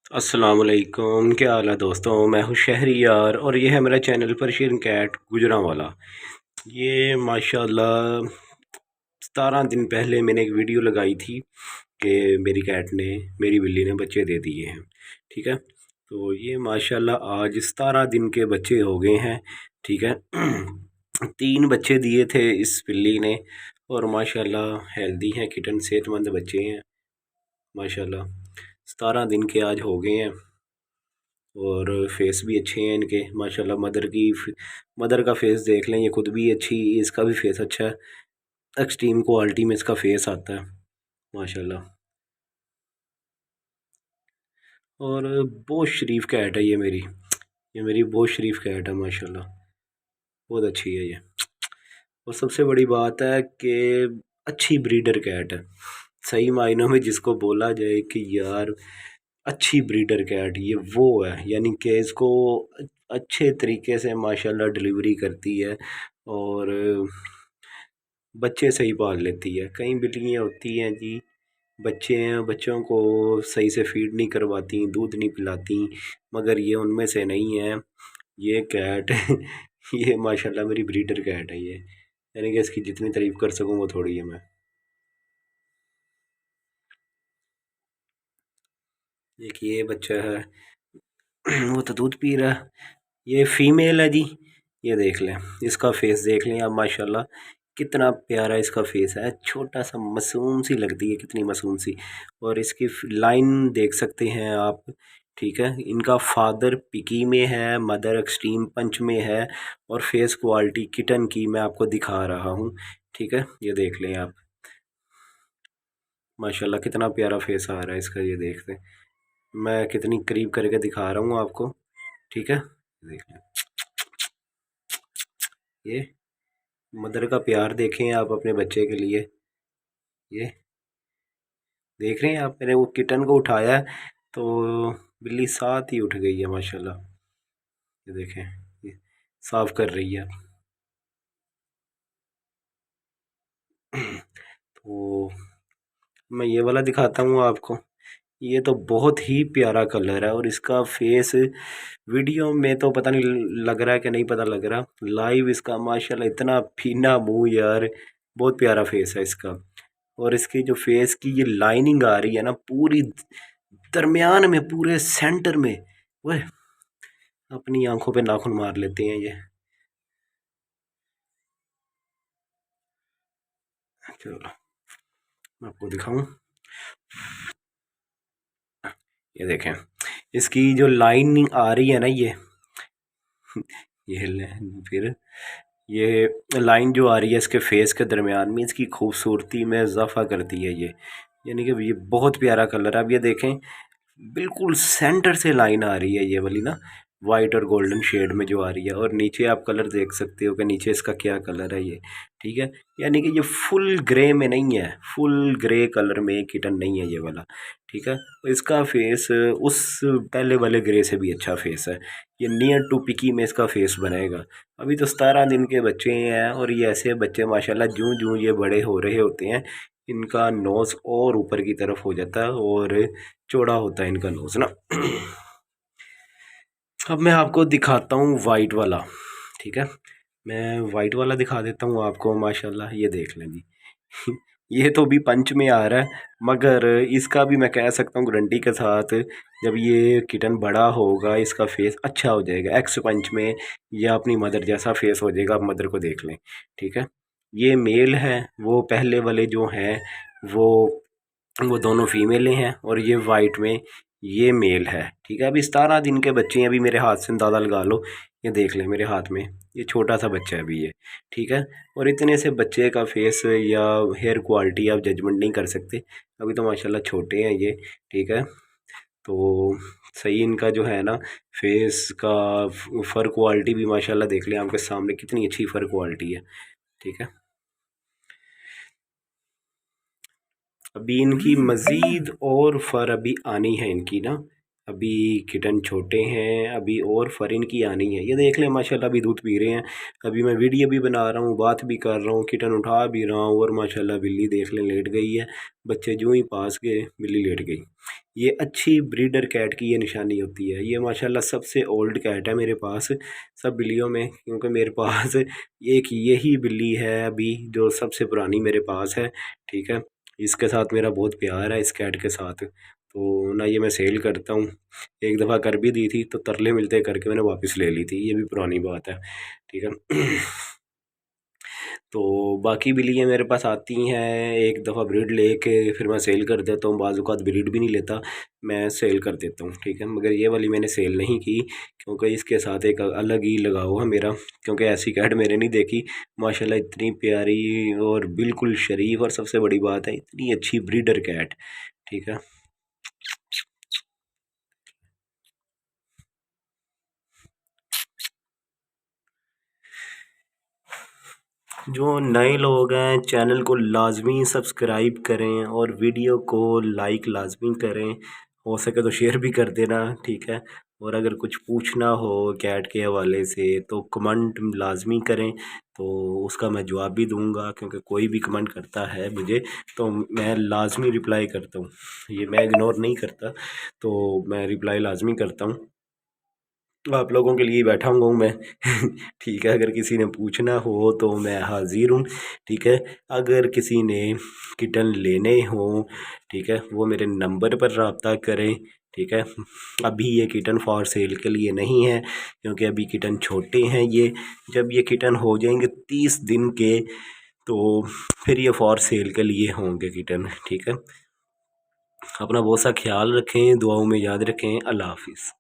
अस्सलाम वालेकुम, क्या हाल है दोस्तों। मैं हूँ शहरियार और ये है मेरा चैनल पर्शियन कैट गुजरांवाला। ये माशाल्लाह 17 दिन पहले मैंने एक वीडियो लगाई थी कि मेरी बिल्ली ने बच्चे दे दिए हैं। ठीक है, तो ये माशाल्लाह आज 17 दिन के बच्चे हो गए हैं। ठीक है, 3 बच्चे दिए थे इस बिल्ली ने और माशाल्लाह हेल्दी हैं, किटन सेहतमंद बच्चे हैं माशाल्लाह। 17 दिन के आज हो गए हैं और फेस भी अच्छे हैं इनके माशाल्लाह। मदर का फेस देख लें, ये खुद भी अच्छी, इसका भी फेस अच्छा है। एक्सट्रीम क्वालिटी में इसका फेस आता है माशाल्लाह। और बहुत शरीफ कैट है ये मेरी बहुत शरीफ कैट है माशाल्लाह, बहुत अच्छी है ये। और सबसे बड़ी बात है कि अच्छी ब्रीडर कैट है, सही मायनों में जिसको बोला जाए कि यार अच्छी ब्रीडर कैट ये वो है, यानी कि इसको अच्छे तरीके से माशाल्लाह डिलीवरी करती है और बच्चे सही पाल लेती है। कई बिल्लियाँ होती हैं जी, बच्चे हैं, बच्चों को सही से फीड नहीं करवाती, दूध नहीं पिलाती, मगर ये उनमें से नहीं है। ये कैट ये माशाल्लाह मेरी ब्रीडर कैट है ये, यानी कि इसकी जितनी तारीफ कर सकूँ वो थोड़ी है। मैं देखिए ये बच्चा है वो तो दूध पी रहा है, ये फीमेल है जी। ये देख लें, इसका फेस देख लें आप माशाल्लाह, कितना प्यारा इसका फेस है, छोटा सा मासूम सी लगती है, कितनी मासूम सी। और इसकी लाइन देख सकते हैं आप। ठीक है, इनका फादर पिकी में है, मदर एक्सट्रीम पंच में है। और फेस क्वालिटी किटन की मैं आपको दिखा रहा हूँ। ठीक है, ये देख लें आप माशाल्लाह, कितना प्यारा फेस आ रहा है इसका, ये देख लें। मैं कितनी करीब करके दिखा रहा हूँ आपको। ठीक है, देख लें ये मदर का प्यार देखें आप अपने बच्चे के लिए। ये देख रहे हैं आप, मैंने वो किटन को उठाया तो बिल्ली साथ ही उठ गई है माशाल्लाह। ये देखें, ये साफ कर रही है। तो मैं ये वाला दिखाता हूँ आपको। ये तो बहुत ही प्यारा कलर है और इसका फेस वीडियो में तो पता नहीं लग रहा है कि नहीं पता लग रहा, लाइव इसका माशाल्लाह इतना फीना मुंह यार, बहुत प्यारा फेस है इसका। और इसकी जो फेस की ये लाइनिंग आ रही है ना, पूरी दरमियान में, पूरे सेंटर में, वह अपनी आंखों पे नाखून मार लेते हैं ये। चलो मैं आपको दिखाऊं, ये देखें इसकी जो लाइनिंग आ रही है ना, ये फिर ये लाइन जो आ रही है इसके फेस के दरमियान में, इसकी खूबसूरती में इजाफा करती है ये। यानी कि ये बहुत प्यारा कलर है। अब ये देखें, बिल्कुल सेंटर से लाइन आ रही है ये वाली ना, वाइट और गोल्डन शेड में जो आ रही है। और नीचे आप कलर देख सकते हो कि नीचे इसका क्या कलर है ये। ठीक है, यानी कि ये फुल ग्रे में नहीं है, फुल ग्रे कलर में किटन नहीं है ये वाला। ठीक है, तो इसका फेस उस पहले वाले ग्रे से भी अच्छा फेस है। ये नियर टू पिकी में इसका फेस बनेगा। अभी तो 17 दिन के बच्चे हैं और ये ऐसे बच्चे माशाल्लाह जूं जूं ये बड़े हो रहे होते हैं, इनका नोज़ और ऊपर की तरफ हो जाता है और चौड़ा होता है इनका नोज़ ना। अब मैं आपको दिखाता हूँ वाइट वाला। ठीक है, मैं वाइट वाला दिखा देता हूँ आपको माशाल्लाह, ये देख लें जी। ये तो भी पंच में आ रहा है, मगर इसका भी मैं कह सकता हूँ गारंटी के साथ, जब ये किटन बड़ा होगा इसका फेस अच्छा हो जाएगा, एक्स पंच में या अपनी मदर जैसा फेस हो जाएगा। आप मदर को देख लें। ठीक है, ये मेल है, वो पहले वाले जो हैं वो वो दोनों फीमेलें हैं और ये वाइट में ये मेल है। ठीक है, अभी 17 दिन के बच्चे हैं, अभी मेरे हाथ से अंदाज़ा लगा लो। ये देख लें मेरे हाथ में, ये छोटा सा बच्चा है अभी ये। ठीक है, और इतने से बच्चे का फेस या हेयर क्वालिटी आप जजमेंट नहीं कर सकते, अभी तो माशाल्लाह छोटे हैं ये। ठीक है, तो सही इनका जो है ना फेस का फर क्वालिटी भी माशाल्लाह देख लें आपके सामने, कितनी अच्छी फर क्वालिटी है। ठीक है, अभी इनकी मज़ीद और फर अभी आनी है इनकी ना, अभी किटन छोटे हैं, अभी और फर इनकी आनी है। ये देख लें माशाल्लाह अभी दूध पी रहे हैं। अभी मैं वीडियो भी बना रहा हूँ, बात भी कर रहा हूँ, किटन उठा भी रहा हूँ और माशाल्लाह बिल्ली देख लें लेट गई है। बच्चे जो ही पास गए बिल्ली लेट गई। ये अच्छी ब्रीडर कैट की ये निशानी होती है। ये माशाल्लाह सबसे ओल्ड कैट है मेरे पास सब बिल्लियों में, क्योंकि मेरे पास एक यही बिल्ली है अभी जो सबसे पुरानी मेरे पास है। ठीक है, इसके साथ मेरा बहुत प्यार है, इस कैट के साथ। तो ना ये मैं सेल करता हूँ, एक दफ़ा कर भी दी थी तो तरले मिलते करके मैंने वापस ले ली थी, ये भी पुरानी बात है। ठीक है। तो बाकी बिल्लियाँ मेरे पास आती हैं, एक दफ़ा ब्रीड लेके फिर मैं सेल कर देता हूँ, बाज़ औक़ात ब्रीड भी नहीं लेता, मैं सेल कर देता हूँ। ठीक है, मगर ये वाली मैंने सेल नहीं की, क्योंकि इसके साथ एक अलग ही लगाव है मेरा, क्योंकि ऐसी कैट मैंने नहीं देखी माशाल्लाह, इतनी प्यारी और बिल्कुल शरीफ, और सबसे बड़ी बात है इतनी अच्छी ब्रीडर कैट। ठीक है। जो नए लोग हैं चैनल को लाजमी सब्सक्राइब करें और वीडियो को लाइक लाजमी करें, हो सके तो शेयर भी कर देना। ठीक है, और अगर कुछ पूछना हो कैट के हवाले से तो कमेंट लाजमी करें, तो उसका मैं जवाब भी दूंगा, क्योंकि कोई भी कमेंट करता है मुझे तो मैं लाजमी रिप्लाई करता हूँ, ये मैं इग्नोर नहीं करता, तो मैं रिप्लाई लाजमी करता हूँ। आप लोगों के लिए बैठा हुआ हूँ मैं। ठीक है, अगर किसी ने पूछना हो तो मैं हाज़िर हूँ। ठीक है, अगर किसी ने किटन लेने हों, ठीक है, वो मेरे नंबर पर रब्ता करें। ठीक है, अभी ये किटन फॉर सेल के लिए नहीं है, क्योंकि अभी किटन छोटे हैं ये, जब ये किटन हो जाएंगे 30 दिन के तो फिर ये फॉर सेल के लिए होंगे किटन। ठीक है, अपना बहुत सा ख्याल रखें, दुआओं में याद रखें। अल्लाह हाफिज़।